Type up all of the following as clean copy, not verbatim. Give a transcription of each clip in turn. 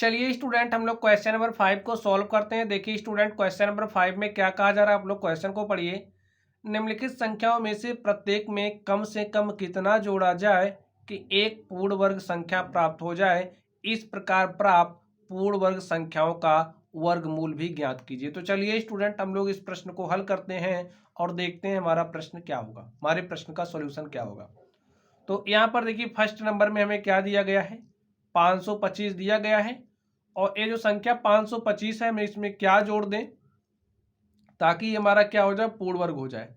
चलिए स्टूडेंट, हम लोग क्वेश्चन नंबर 5 को सॉल्व करते हैं। देखिए स्टूडेंट, क्वेश्चन नंबर 5 में क्या कहा जा रहा है, आप लोग क्वेश्चन को पढ़िए। निम्नलिखित संख्याओं में से प्रत्येक में कम से कम कितना जोड़ा जाए कि एक पूर्ण वर्ग संख्या प्राप्त हो जाए। इस प्रकार प्राप्त पूर्ण वर्ग संख्याओं का वर्गमूल भी ज्ञात कीजिए। तो चलिए स्टूडेंट, हम लोग इस प्रश्न को हल करते हैं और देखते हैं हमारा प्रश्न क्या होगा, हमारे प्रश्न का सॉल्यूशन क्या होगा। तो यहाँ पर देखिए फर्स्ट नंबर में हमें क्या दिया गया है, 525 दिया गया है। और ये जो संख्या 525 है, हमें इसमें क्या जोड़ दें ताकि ये हमारा क्या हो जाए, पूर्ण वर्ग हो जाए।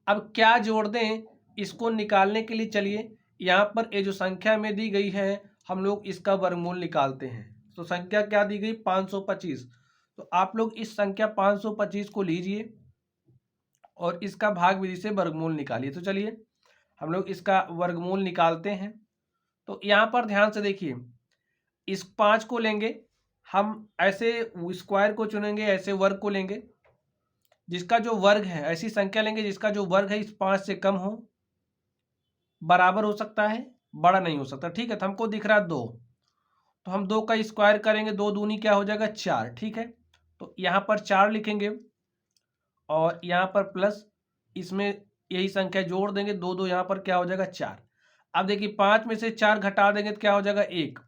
अब क्या जोड़ दें, इसको निकालने के लिए चलिए यहाँ पर ये जो संख्या में दी गई है, हम लोग इसका वर्गमूल निकालते हैं। तो संख्या क्या दी गई, 525। तो आप लोग इस संख्या 525 को लीजिए और इसका भाग विधि से वर्गमूल निकालिए। तो चलिए हम लोग इसका वर्गमूल निकालते हैं। तो यहाँ पर ध्यान से देखिए, इस 5 को लेंगे हम, ऐसे स्क्वायर को चुनेंगे, ऐसे वर्ग को लेंगे जिसका जो वर्ग है, ऐसी संख्या लेंगे जिसका जो वर्ग है इस 5 से कम हो, बराबर हो सकता है, बड़ा नहीं हो सकता। ठीक है, तो हमको दिख रहा है 2, तो हम 2 का स्क्वायर करेंगे, 2 दूनी क्या हो जाएगा, 4। ठीक है, तो यहाँ पर 4 लिखेंगे और यहाँ पर प्लस, इसमें यही संख्या जोड़ देंगे, 2 2 यहाँ पर क्या हो जाएगा, 4। अब देखिए 5 में से 4 घटा देंगे तो क्या हो जाएगा, 1।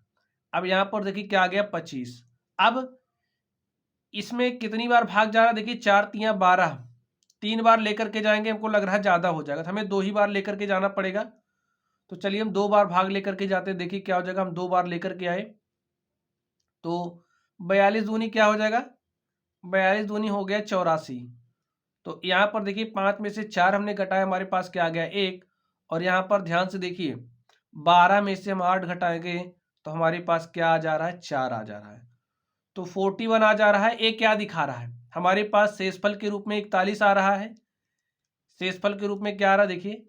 अब यहाँ पर देखिए क्या आ गया, 25। अब इसमें कितनी बार भाग जा रहा है, देखिए 4 तियाँ 12, 3 बार लेकर के जाएंगे, हमको लग रहा है ज़्यादा हो जाएगा, तो हमें 2 ही बार लेकर के जाना पड़ेगा। तो चलिए हम 2 बार भाग लेकर के जाते हैं, देखिए क्या हो जाएगा, हम 2 बार लेकर के आए तो 42 दूनी क्या हो जाएगा, 42 दूनी हो गया 84। तो यहाँ पर देखिए 5 में से 4 हमने घटाया, हमारे पास क्या आ गया, 1। और यहाँ पर ध्यान से देखिए 12 में से हम 8 घटाएंगे तो हमारे पास क्या आ जा रहा है, 4 आ जा रहा है। तो 41 आ जा रहा है। ए क्या दिखा रहा है, हमारे पास शेषफल के रूप में 41 आ रहा है। शेषफल के रूप में क्या आ रहा है, देखिए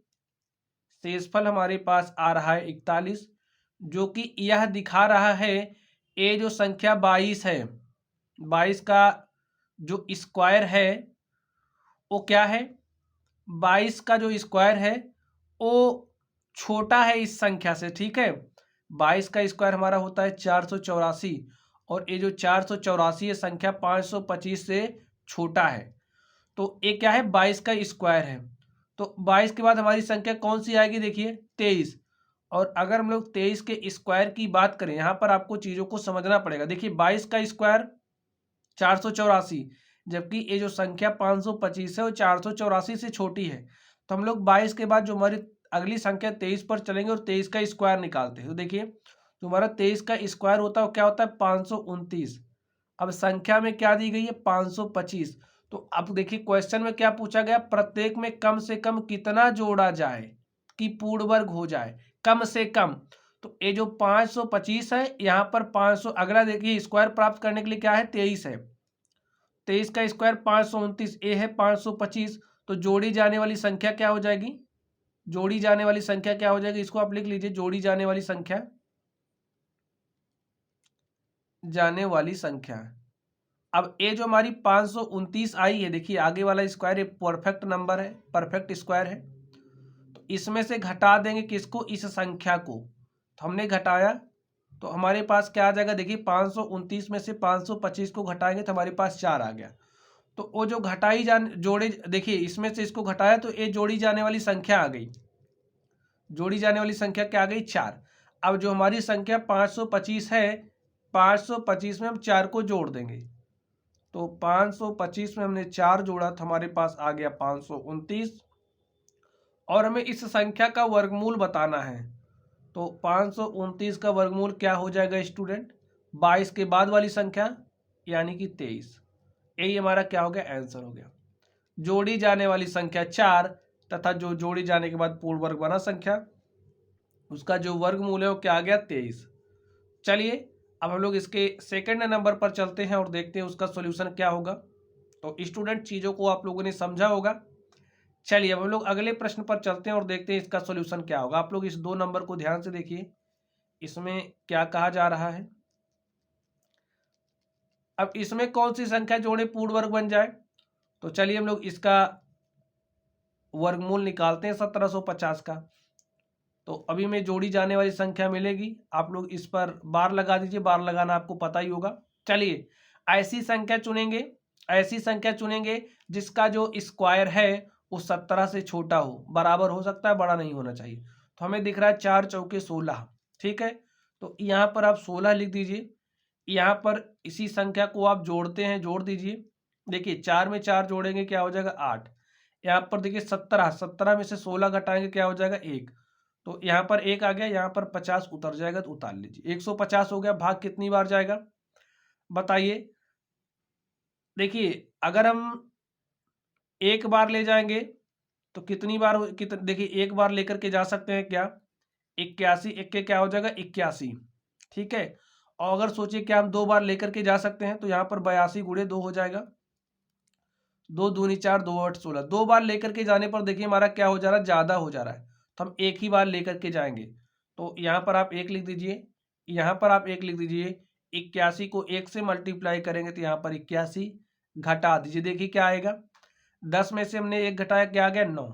शेषफल हमारे पास आ रहा है 41, जो कि यह दिखा रहा है ये जो संख्या 22 है, 22 का जो स्क्वायर है वो क्या है, 22 का जो स्क्वायर है वो छोटा है इस संख्या से। ठीक है, 22 का स्क्वायर हमारा होता है 484, और ये जो 484 है संख्या 525 से छोटा है। तो ये क्या है, 22 का स्क्वायर है। तो 22 के बाद हमारी संख्या कौन सी आएगी, देखिए 23। और अगर हम लोग 23 के स्क्वायर की बात करें, यहाँ पर आपको चीज़ों को समझना पड़ेगा। देखिए 22 का स्क्वायर 484, जबकि ये जो संख्या 525 है वो 484 से छोटी है। तो हम लोग 22 के बाद जो हमारी अगली संख्या 23 पर चलेंगे और 23 का स्क्वायर निकालते हैं। तो देखिए जो हमारा 23 का स्क्वायर होता है वो क्या होता है, 529। अब संख्या में क्या दी गई है, 525। तो अब देखिए क्वेश्चन में क्या पूछा गया, प्रत्येक में कम से कम कितना जोड़ा जाए कि पूर्ण वर्ग हो जाए, कम से कम। तो ये जो 525 है, यहाँ पर 500, अगला देखिए स्क्वायर प्राप्त करने के लिए क्या है, 23 है। 23 का स्क्वायर 529, ए है 525। तो जोड़ी जाने वाली संख्या क्या हो जाएगी, जोड़ी जाने वाली संख्या क्या हो जाएगी, इसको आप लिख लीजिए, जोड़ी जाने वाली संख्या, जाने वाली संख्या। अब ये जो हमारी 529 आई है, देखिए आगे वाला स्क्वायर ये परफेक्ट नंबर है, परफेक्ट स्क्वायर है। तो इसमें से घटा देंगे किसको, इस संख्या को। तो हमने घटाया तो हमारे पास क्या आ जाएगा, देखिए 529 में से 525 को घटाएंगे तो हमारे पास 4 आ गया। तो वो जो घटाई जाने जोड़े, देखिए इसमें से इसको घटाया तो ये जोड़ी जाने वाली संख्या आ गई, जोड़ी जाने वाली संख्या क्या आ गई, 4। अब जो हमारी संख्या 525 है, 525 में हम 4 को जोड़ देंगे। तो 525 में हमने 4 जोड़ा तो हमारे पास आ गया 529। और हमें इस संख्या का वर्गमूल बताना है। तो 529 का वर्गमूल क्या हो जाएगा स्टूडेंट, 22 के बाद वाली संख्या यानी कि 23। यही हमारा क्या हो गया, आंसर हो गया। जोड़ी जाने वाली संख्या 4 तथा जो जोड़ी जाने के बाद पूर्ण वर्ग बना संख्या, उसका जो वर्गमूल है वो क्या आ गया, 23। चलिए अब हम लोग इसके सेकंड नंबर पर चलते हैं और देखते हैं उसका सॉल्यूशन क्या होगा। तो स्टूडेंट चीज़ों को आप लोगों ने समझा होगा। चलिए अब हम लोग अगले प्रश्न पर चलते हैं और देखते हैं इसका सॉल्यूशन क्या होगा। आप लोग इस 2 नंबर को ध्यान से देखिए, इसमें क्या कहा जा रहा है। अब इसमें कौन सी संख्या जोड़े पूर्ण वर्ग बन जाए, तो चलिए हम लोग इसका वर्गमूल निकालते हैं 1750 का। तो अभी में जोड़ी जाने वाली संख्या मिलेगी। आप लोग इस पर बार लगा दीजिए, बार लगाना आपको पता ही होगा। चलिए ऐसी संख्या चुनेंगे, ऐसी संख्या चुनेंगे जिसका जो स्क्वायर है वो 17 से छोटा हो, बराबर हो सकता है, बड़ा नहीं होना चाहिए। तो हमें दिख रहा है 4 चौके 16, ठीक है। तो यहाँ पर आप 16 लिख दीजिए। यहाँ पर इसी संख्या को आप जोड़ते हैं, जोड़ दीजिए। देखिए 4 में 4 जोड़ेंगे क्या हो जाएगा 8। यहाँ पर देखिए 17, 17 में से 16 घटाएंगे क्या हो जाएगा 1। तो यहाँ पर 1 आ गया, यहाँ पर 50 उतर जाएगा तो उतार लीजिए। 150 हो गया। भाग कितनी बार जाएगा बताइए। देखिए अगर हम एक बार ले जाएंगे तो कितनी बार देखिए एक बार लेकर के जा सकते हैं क्या, 81, एक के क्या हो जाएगा 81, ठीक है। और अगर सोचिए कि हम 2 बार लेकर के जा सकते हैं तो यहाँ पर 82 गुणे 2 हो जाएगा। 2 दूनी 4, 2 8 16। 2 बार लेकर के जाने पर देखिए हमारा क्या हो जा रहा है, ज़्यादा हो जा रहा है। तो हम एक ही बार लेकर के जाएंगे। तो यहाँ पर आप 1 लिख दीजिए, यहाँ पर आप 1 लिख दीजिए। 81 को 1 से मल्टीप्लाई करेंगे तो यहाँ पर 81, घटा दीजिए। देखिए क्या आएगा, 10 में से हमने 1 घटाया, क्या आ गया 9।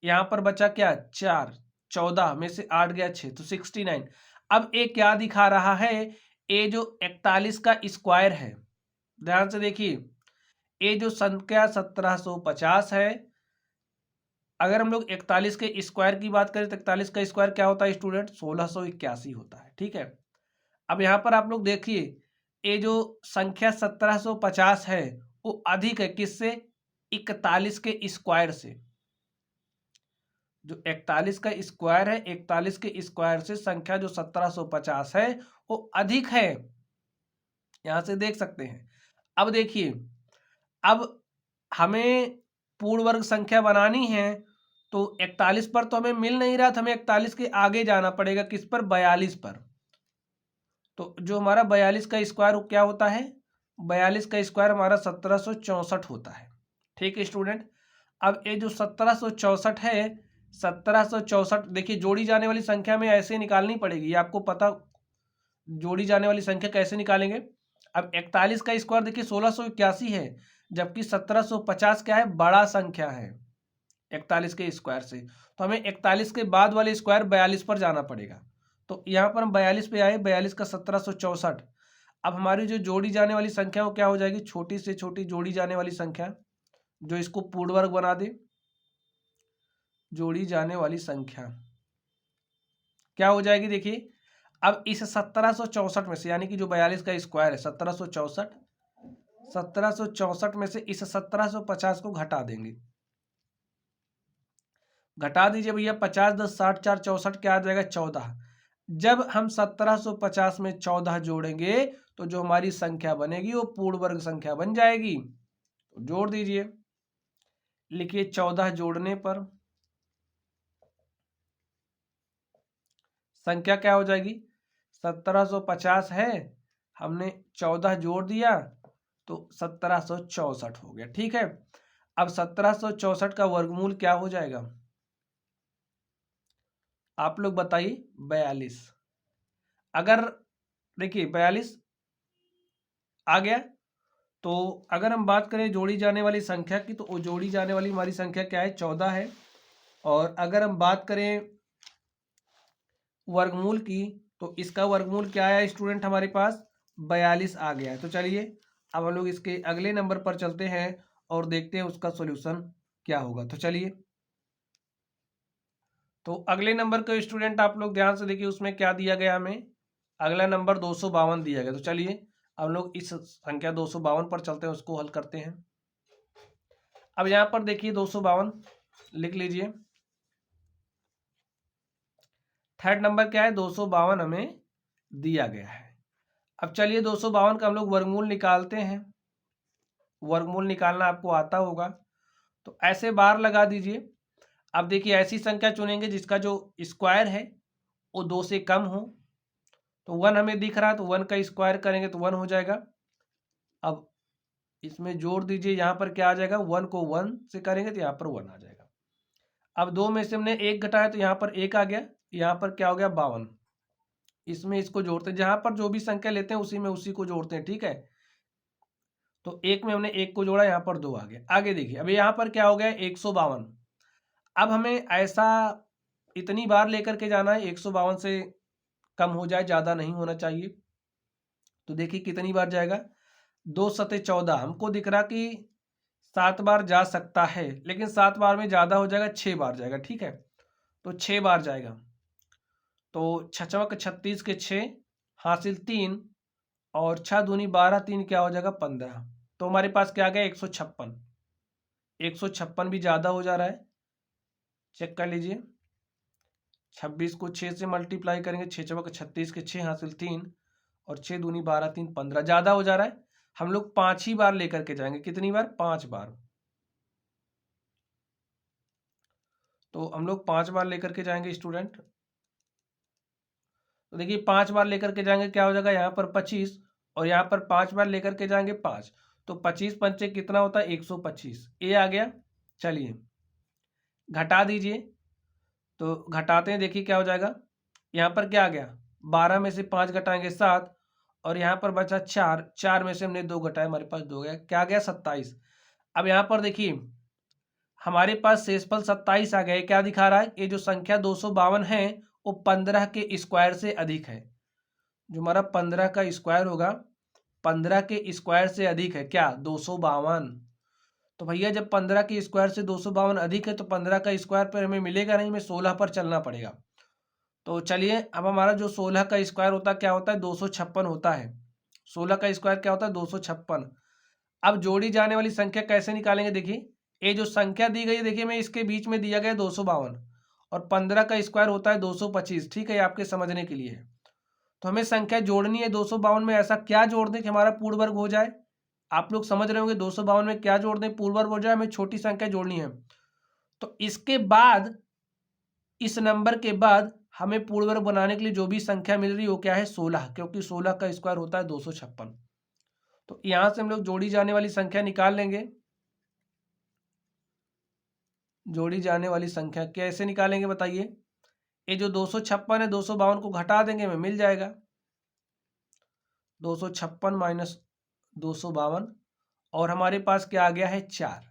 यहाँ पर बचा क्या 4, 14 में से 8 गया 6, तो 69। अब ये क्या दिखा रहा है, ये जो 41 का स्क्वायर है, ध्यान से देखिए, ये जो संख्या 1750 है, अगर हम लोग 41 के स्क्वायर की बात करें तो 41 का स्क्वायर क्या होता है स्टूडेंट, 1681 होता है, ठीक है। अब यहाँ पर आप लोग देखिए, ये जो संख्या 1750 है वो अधिक है किससे, 41 के स्क्वायर से। जो 41 का स्क्वायर है, 41 के स्क्वायर से संख्या जो 1750 है वो अधिक है, यहां से देख सकते हैं। अब देखिए, अब हमें पूर्ण वर्ग संख्या बनानी है तो 41 पर तो हमें मिल नहीं रहा था, हमें 41 के आगे जाना पड़ेगा, किस पर, 42 पर। तो जो हमारा 42 का स्क्वायर क्या होता है, 42 का स्क्वायर हमारा 1764 होता है, ठीक है स्टूडेंट। अब ये जो 1764 है, 1764 देखिए जोड़ी जाने वाली संख्या में ऐसे निकालनी पड़ेगी, आपको पता जोड़ी जाने वाली संख्या कैसे निकालेंगे। अब 41 का स्क्वायर देखिए 1681 है, जबकि 1750 क्या है, बड़ा संख्या है 41 के स्क्वायर से। तो हमें 41 के बाद वाले स्क्वायर 42 पर जाना पड़ेगा। तो यहाँ पर हम 42 पे आए, 42 का 1764। अब हमारी जो जोड़ी जाने वाली संख्या वो क्या हो जाएगी, छोटी से छोटी जोड़ी जाने वाली संख्या जो इसको पूर्ण वर्ग बना दे, जोड़ी जाने वाली संख्या क्या हो जाएगी देखिए। अब इस 1764 में से, यानी कि जो 42 का स्क्वायर है 1764, 1764 में से इस 1750 को घटा देंगे। घटा दीजिए भैया, 50 10 60 4 64, क्या आ जाएगा 14। जब हम 1750 में 14 जोड़ेंगे तो जो हमारी संख्या बनेगी वो पूर्ण वर्ग संख्या बन जाएगी। तो जोड़ दीजिए, लिखिए 14 जोड़ने पर संख्या क्या हो जाएगी, 1750 है, हमने 14 जोड़ दिया तो 1764 हो गया, ठीक है। अब 1764 का वर्गमूल क्या हो जाएगा, आप लोग बताइए, 42। अगर देखिए 42 आ गया, तो अगर हम बात करें जोड़ी जाने वाली संख्या की, तो वो जोड़ी जाने वाली हमारी संख्या क्या है, 14 है। और अगर हम बात करें वर्गमूल की, तो इसका वर्गमूल क्या आया स्टूडेंट, हमारे पास 42 आ गया है। तो चलिए अब हम लोग इसके अगले नंबर पर चलते हैं और देखते हैं उसका सॉल्यूशन क्या होगा। तो चलिए, तो अगले नंबर को स्टूडेंट आप लोग ध्यान से देखिए, उसमें क्या दिया गया हमें, अगला नंबर 252 दिया गया। तो चलिए हम लोग इस संख्या 252 पर चलते हैं, उसको हल करते हैं। अब यहाँ पर देखिए 252 लिख लीजिए। थर्ड नंबर क्या है, 252 हमें दिया गया है। अब चलिए 252 का हम लोग वर्गमूल निकालते हैं। वर्गमूल निकालना आपको आता होगा, तो ऐसे बार लगा दीजिए। अब देखिए ऐसी संख्या चुनेंगे जिसका जो स्क्वायर है वो 2 से कम हो। तो 1 हमें दिख रहा है, तो 1 का स्क्वायर करेंगे तो 1 हो जाएगा। अब इसमें जोड़ दीजिए, यहाँ पर क्या आ जाएगा, 1 को 1 से करेंगे तो यहाँ पर 1 आ जाएगा। अब 2 में से हमने 1 घटाया तो यहाँ पर 1 आ गया, यहाँ पर क्या हो गया 52। इसमें इसको जोड़ते हैं, जहाँ पर जो भी संख्या लेते हैं उसी में उसी को जोड़ते हैं, ठीक है। तो 1 में हमने 1 को जोड़ा, यहाँ पर 2 आ गया। आगे देखिए, अब यहाँ पर क्या हो गया 152। अब हमें ऐसा इतनी बार लेकर के जाना है, 152 से कम हो जाए, ज़्यादा नहीं होना चाहिए। तो देखिए कितनी बार जाएगा, 2 सते 14। हमको दिख रहा कि 7 बार जा सकता है, लेकिन 7 बार में ज़्यादा हो जाएगा, 6 बार जाएगा। ठीक है, तो 6 बार जाएगा। तो 6 36 के 6 हासिल 3 और 6 दूनी 12, 3 क्या हो जाएगा 15। तो हमारे पास क्या आ गया 156। 156 भी ज़्यादा हो जा रहा है, चेक कर लीजिए। 26 को 6 से मल्टीप्लाई करेंगे, 6 36 के 6 हासिल 3 और 6 दूनी 12, 3 15, ज़्यादा हो जा रहा है। हम लोग 5 ही बार लेकर के जाएंगे। कितनी बार, 5 बार। तो हम लोग 5 बार लेकर के जाएंगे स्टूडेंट। तो देखिए 5 बार लेकर के जाएंगे, क्या हो जाएगा यहाँ पर 25 और यहाँ पर 5 बार लेकर के जाएंगे 5। तो 25 पंचे कितना होता है 125। ये आ गया। चलिए घटा दीजिए। तो घटाते हैं, देखिए क्या हो जाएगा। यहाँ पर क्या आ गया, 12 में से 5 घटाएंगे 7 और यहाँ पर बचा 4। 4 में से हमने 2 घटाए, हमारे पास 2 गया, क्या आ गया 27। अब यहाँ पर देखिए हमारे पास शेषफल 27 आ गया। ये क्या दिखा रहा है, ये जो संख्या 252 है वो 15 के स्क्वायर से अधिक है। जो हमारा 15 का स्क्वायर होगा, 15 के स्क्वायर से अधिक है क्या, 252। तो भैया जब 15 के स्क्वायर से 252 अधिक है तो 15 का स्क्वायर पर हमें मिलेगा नहीं, हमें 16 पर चलना पड़ेगा। तो चलिए अब हमारा जो 16 का स्क्वायर होता है क्या होता है 256 होता है। 16 का स्क्वायर क्या होता है 256। अब जोड़ी जाने वाली संख्या कैसे निकालेंगे, देखिए ये जो संख्या दी गई है, देखिए मैं इसके बीच में दिया गया 252 और 15 का स्क्वायर होता है 225। ठीक है, ये आपके समझने के लिए है। तो हमें संख्या जोड़नी है 252 में। ऐसा क्या जोड़ दें कि हमारा पूर्ण वर्ग हो जाए। आप लोग समझ रहे होंगे 252 में क्या जोड़ दें पूर्ण वर्ग हो जाए। हमें छोटी संख्या जोड़नी है। तो इसके बाद, इस नंबर के बाद हमें पूर्ण वर्ग बनाने के लिए जो भी संख्या मिल रही है वो क्या है 16, क्योंकि 16 का स्क्वायर होता है 256। तो यहां से हम लोग जोड़ी जाने वाली संख्या निकाल लेंगे। जोड़ी जाने वाली संख्या कैसे निकालेंगे बताइए। ये जो 256 है 252 को घटा देंगे, हमें मिल जाएगा 256 माइनस 252 और हमारे पास क्या आ गया है 4।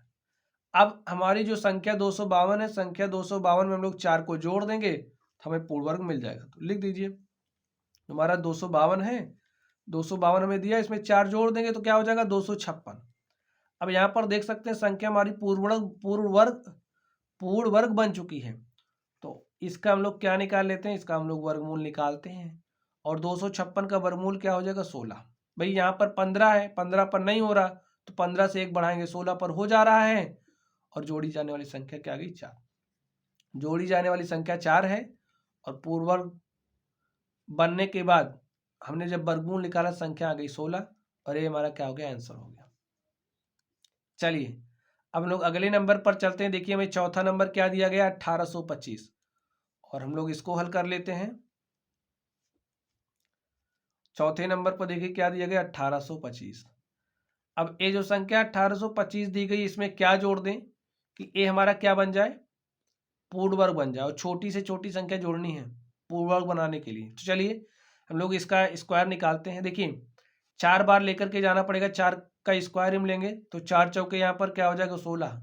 अब हमारी जो संख्या 252 है, संख्या 252 में हम लोग 4 को जोड़ देंगे तो हमें पूर्ण वर्ग मिल जाएगा। तो लिख दीजिए हमारा 252 है, 252 हमें दिया, इसमें 4 जोड़ देंगे तो क्या हो जाएगा 256। अब यहाँ पर देख सकते हैं संख्या हमारी पूर्ण वर्ग बन चुकी है। तो इसका हम लोग क्या निकाल लेते हैं, इसका हम लोग वर्गमूल निकालते हैं और 256 का वर्गमूल क्या हो जाएगा 16। भाई यहाँ पर 15 है, 15 पर नहीं हो रहा तो 15 से 1 बढ़ाएंगे, 16 पर हो जा रहा है। और जोड़ी जाने वाली संख्या क्या आ गई 4। जोड़ी जाने वाली संख्या 4 है और पूर्ण वर्ग बनने के बाद हमने जब वर्गमूल निकाला संख्या आ गई 16 और ये हमारा क्या हो गया आंसर हो गया। चलिए अब हम लोग अगले नंबर पर चलते हैं। देखिए हमें चौथा नंबर क्या दिया गया 1825 और हम लोग इसको हल कर लेते हैं। चौथे नंबर पर देखिए क्या दिया गया 1825। अब ये जो संख्या 1825 दी गई इसमें क्या जोड़ दें कि ये हमारा क्या बन जाए पूर्ण वर्ग बन जाए, और छोटी से छोटी संख्या जोड़नी है पूर्ण वर्ग बनाने के लिए। तो चलिए हम लोग इसका स्क्वायर निकालते हैं। देखिए 4 बार लेकर के जाना पड़ेगा, 4 का स्क्वायर हम लेंगे तो 4 चौके यहाँ पर क्या हो जाएगा 16।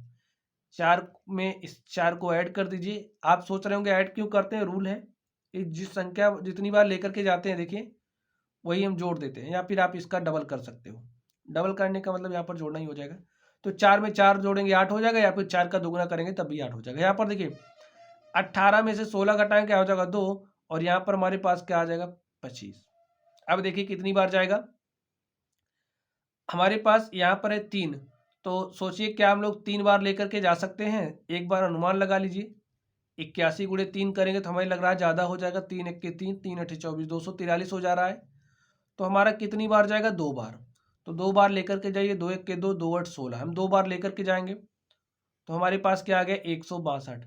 4 में इस 4 को ऐड कर दीजिए। आप सोच रहे होंगे ऐड क्यों करते हैं, रूल है, जिस संख्या जितनी बार लेकर के जाते हैं देखिए वही हम जोड़ देते हैं, या फिर आप इसका डबल कर सकते हो। डबल करने का मतलब यहाँ पर जोड़ना ही हो जाएगा। तो 4 में 4 जोड़ेंगे 8 हो जाएगा, या फिर 4 का दुगुना करेंगे तब भी 8 हो जाएगा। यहाँ पर देखिए 18 में से 16 घटाएं क्या हो जाएगा 2 और यहाँ पर हमारे पास क्या आ जाएगा 25। अब देखिए कितनी बार जाएगा, हमारे पास यहाँ पर है 3। तो सोचिए क्या हम लोग 3 बार लेकर के जा सकते हैं। एक बार अनुमान लगा लीजिए, 81 गुणे 3 करेंगे तो हमें लग रहा है ज़्यादा हो जाएगा। 3 1 के 3, 3 8 24, 243 हो जा रहा है। तो हमारा कितनी बार जाएगा 2 बार। तो 2 बार लेकर के जाइए, 2 1 के 2, 2 8 16, हम 2 बार लेकर के जाएंगे तो हमारे पास क्या आ गया 162।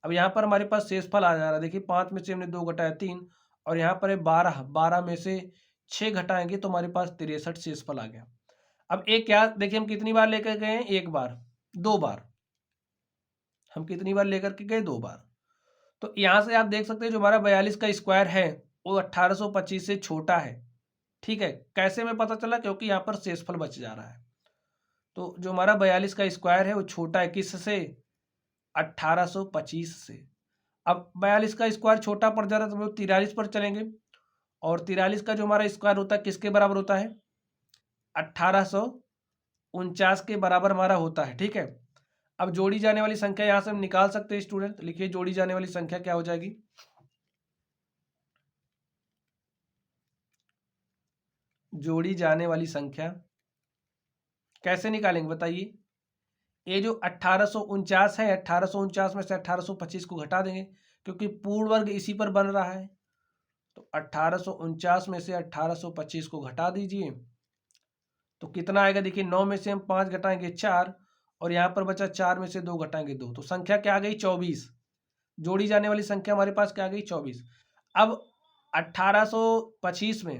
अब यहाँ पर हमारे पास शेषफल आ जा रहा है। देखिए 5 में से हमने 2 घटाया 3 और यहाँ पर है 12, 12 में से 6 घटाएंगे तो हमारे पास 63 शेषफल आ गया। अब एक क्या देखिए हम कितनी बार लेकर गए हैं, एक बार, 2 बार। हम कितनी बार लेकर के गए 2 बार। तो यहाँ से आप देख सकते हैं जो हमारा 42 का स्क्वायर है वो 1825 से छोटा है। ठीक है, कैसे में पता चला, क्योंकि यहाँ पर शेषफल बच जा रहा है। तो जो हमारा 42 का स्क्वायर है वो छोटा है किससे 1825 से। अब 42 का स्क्वायर छोटा पड़ जा रहा है तो हम लोग 43 पर चलेंगे, और 43 का जो हमारा स्क्वायर होता है किसके बराबर होता है? 1849 के बराबर हमारा होता है। ठीक है, अब जोड़ी जाने वाली संख्या यहाँ से हम निकाल सकते हैं स्टूडेंट। लिखिए जोड़ी जाने वाली संख्या क्या हो जाएगी? जोड़ी जाने वाली संख्या कैसे निकालेंगे बताइए? ये जो 1849 है, 1849 में से 1825 को घटा देंगे क्योंकि पूर्ण वर्ग इसी पर बन रहा है। तो 1849 में से 1825 को घटा दीजिए तो कितना आएगा? देखिए 9 में से हम 5 घटाएंगे 4, और यहाँ पर बचा 4 में से 2 घटाएंगे 2, तो संख्या क्या आ गई? 24। जोड़ी जाने वाली संख्या हमारे पास क्या आ गई? 24। अब 1825 में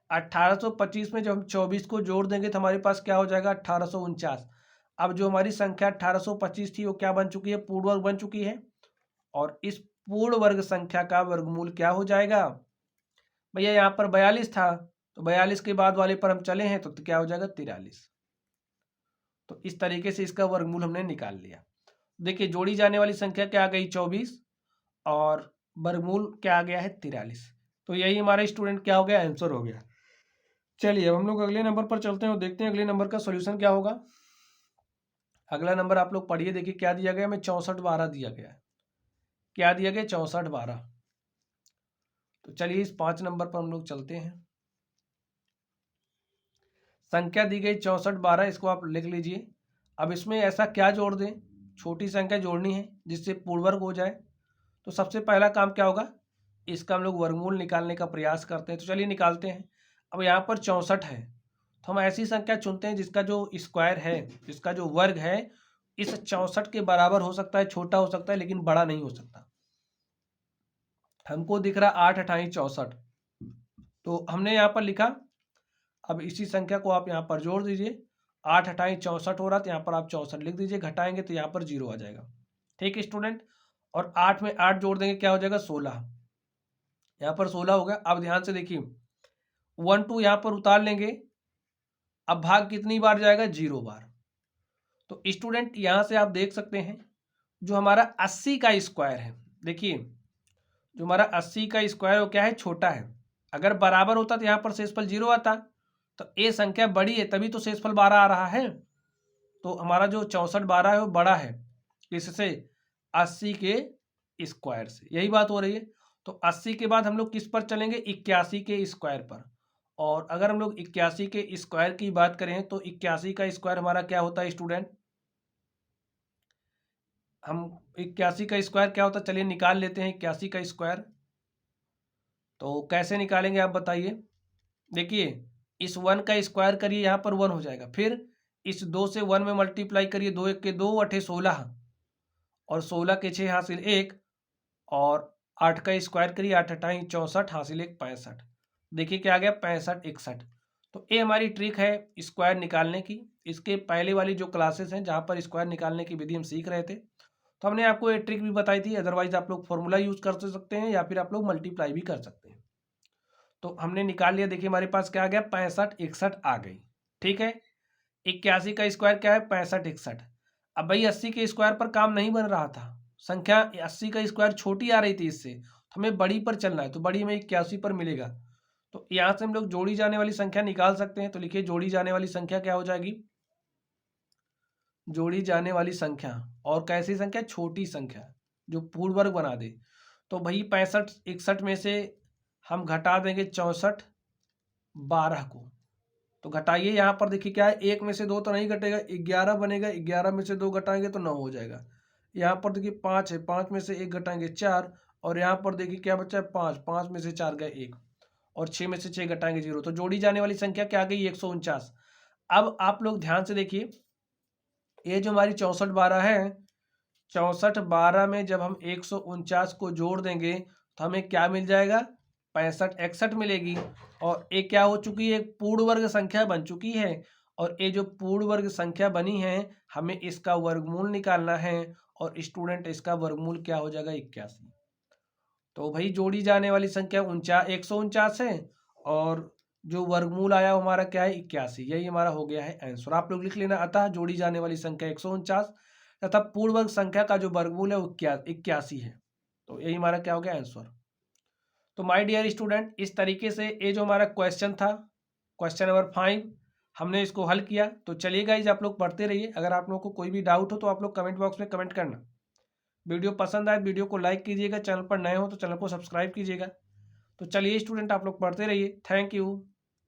1825 में जब हम 24 को जोड़ देंगे तो हमारे पास क्या हो जाएगा? 1849। अब जो हमारी संख्या 1825 थी वो क्या बन चुकी है? पूर्ण वर्ग बन चुकी है, और इस पूर्ण वर्ग संख्या का वर्गमूल क्या हो जाएगा? भैया यहाँ पर 42 था, तो 42 के बाद वाले पर हम चले हैं तो क्या हो जाएगा? 43। तो इस तरीके से इसका वर्गमूल हमने निकाल लिया। देखिए जोड़ी जाने वाली संख्या क्या आ गई? 24, और वर्गमूल क्या आ गया है? 43। तो यही हमारा स्टूडेंट क्या हो गया? आंसर हो गया। चलिए अब हम लोग अगले नंबर पर चलते हैं और देखते हैं अगले नंबर का सॉल्यूशन क्या होगा। अगला नंबर आप लोग पढ़िए, देखिए क्या दिया गया? हमें 64/12 दिया गया है। क्या दिया गया? 64/12। तो चलिए इस 5 नंबर पर हम लोग चलते हैं। संख्या दी गई 64/12, इसको आप लिख लीजिए। अब इसमें ऐसा क्या जोड़ दें? छोटी संख्या जोड़नी है जिससे पूर्ण वर्ग हो जाए। तो सबसे पहला काम क्या होगा? इसका हम लोग वर्गमूल निकालने का प्रयास करते हैं। तो चलिए निकालते हैं। अब यहाँ पर 64 है, तो हम ऐसी संख्या चुनते हैं जिसका जो स्क्वायर है, जिसका जो वर्ग है इस 64 के बराबर हो सकता है, छोटा हो सकता है लेकिन बड़ा नहीं हो सकता। हमको दिख रहा 8 अठाई 64, तो हमने यहाँ पर लिखा। अब इसी संख्या को आप यहाँ पर जोड़ दीजिए। 8 अठाई 64 हो रहा, तो यहाँ पर आप 64 लिख दीजिए, घटाएंगे तो यहाँ पर 0 आ जाएगा। ठीक है स्टूडेंट, और 8 में 8 जोड़ देंगे क्या हो जाएगा? 16। यहाँ पर 16 हो गया। अब ध्यान से देखिए 1 2 यहाँ पर उतार लेंगे। अब भाग कितनी बार जाएगा? 0 बार। तो स्टूडेंट यहाँ से आप देख सकते हैं जो हमारा 80 का स्क्वायर है, देखिए जो हमारा 80 का स्क्वायर वो क्या है? छोटा है। अगर बराबर होता तो यहाँ पर शेषफल 0 आता, तो ये संख्या बड़ी है तभी तो शेषफल 12 आ रहा है। तो हमारा जो 64/12 है वो बड़ा है इससे 80 के स्क्वायर से, यही बात हो रही है। तो 80 के बाद हम लोग किस पर चलेंगे? 81 के स्क्वायर पर। और अगर हम लोग 81 के स्क्वायर की बात करें तो 81 का स्क्वायर हमारा क्या होता है स्टूडेंट? हम 81 का स्क्वायर क्या होता है? चलिए निकाल लेते हैं 81 का स्क्वायर। तो कैसे निकालेंगे आप बताइए? देखिए इस 1 का स्क्वायर करिए, यहाँ पर 1 हो जाएगा। फिर इस 2 से 1 में मल्टीप्लाई करिए, 2 1 के 2 अठे 16, और 16 के 6 हासिल 1, और 8 का स्क्वायर करिए, 8 अठाई 64 हासिल 1 65। देखिए क्या आ गया? 65 61। तो ये हमारी ट्रिक है स्क्वायर निकालने की। इसके पहले वाली जो क्लासेस हैं जहाँ पर स्क्वायर निकालने की विधि हम सीख रहे थे, तो हमने आपको ये ट्रिक भी बताई थी। अदरवाइज आप लोग फॉर्मूला यूज कर सकते हैं या फिर आप लोग मल्टीप्लाई भी कर सकते हैं। तो हमने निकाल लिया। देखिए हमारे पास क्या आ गया? 65 61 आ गई। ठीक है, 81 का स्क्वायर क्या है? 65 61। अब भाई 80 के स्क्वायर पर काम नहीं बन रहा था, संख्या 80 का स्क्वायर छोटी आ रही थी इससे, तो हमें बड़ी पर चलना है, तो बड़ी में 81 पर मिलेगा। तो यहाँ से हम लोग जोड़ी जाने वाली संख्या निकाल सकते हैं। तो लिखिए जोड़ी जाने वाली संख्या क्या हो जाएगी? जोड़ी जाने वाली संख्या, और कैसी संख्या? छोटी संख्या जो पूर्ण वर्ग बना दे। तो भाई 65 61 में से हम घटा देंगे 64 12 को। तो घटाइए, यहाँ पर देखिए क्या है? 1 में से 2 तो नहीं घटेगा, 11 बनेगा, 11 में से 2 घटाएंगे तो 9 हो जाएगा। यहाँ पर देखिए 5 है, 5 में से 1 घटाएंगे 4, और यहाँ पर देखिए क्या बचा है? 5, 5 में से 4 गए 1, और 6 में से 6 घटाएंगे 0। तो जोड़ी जाने वाली संख्या क्या आ गई? 149। अब आप लोग ध्यान से देखिए, ये जो हमारी 64/12 है, 64/12 में जब हम 149 को जोड़ देंगे तो हमें क्या मिल जाएगा? 65 61 मिलेगी। और ये क्या हो चुकी है? एक पूर्ण वर्ग संख्या बन चुकी है, और ये जो पूर्ण वर्ग संख्या बनी है हमें इसका वर्गमूल निकालना है, और स्टूडेंट इसका वर्गमूल क्या हो जाएगा? 81। तो भाई जोड़ी जाने वाली संख्या 149 है, और जो वर्गमूल आया वो हमारा क्या है? 81। यही हमारा हो गया है आंसर। आप लोग लिख लेना, अतः जोड़ी जाने वाली संख्या 149 तथा पूर्ण वर्ग संख्या का जो वर्गमूल है वो 81 है। तो यही हमारा क्या हो गया आंसर। तो माय डियर स्टूडेंट, इस तरीके से ये जो हमारा क्वेश्चन था, क्वेश्चन नंबर 5, हमने इसको हल किया। तो चलिए गाइज, आप लोग पढ़ते रहिए। अगर आप लोगों को कोई भी डाउट हो तो आप लोग कमेंट बॉक्स में कमेंट करना। वीडियो पसंद आए वीडियो को लाइक कीजिएगा, चैनल पर नए हो तो चैनल को सब्सक्राइब कीजिएगा। तो चलिए स्टूडेंट, आप लोग पढ़ते रहिए। Thank you.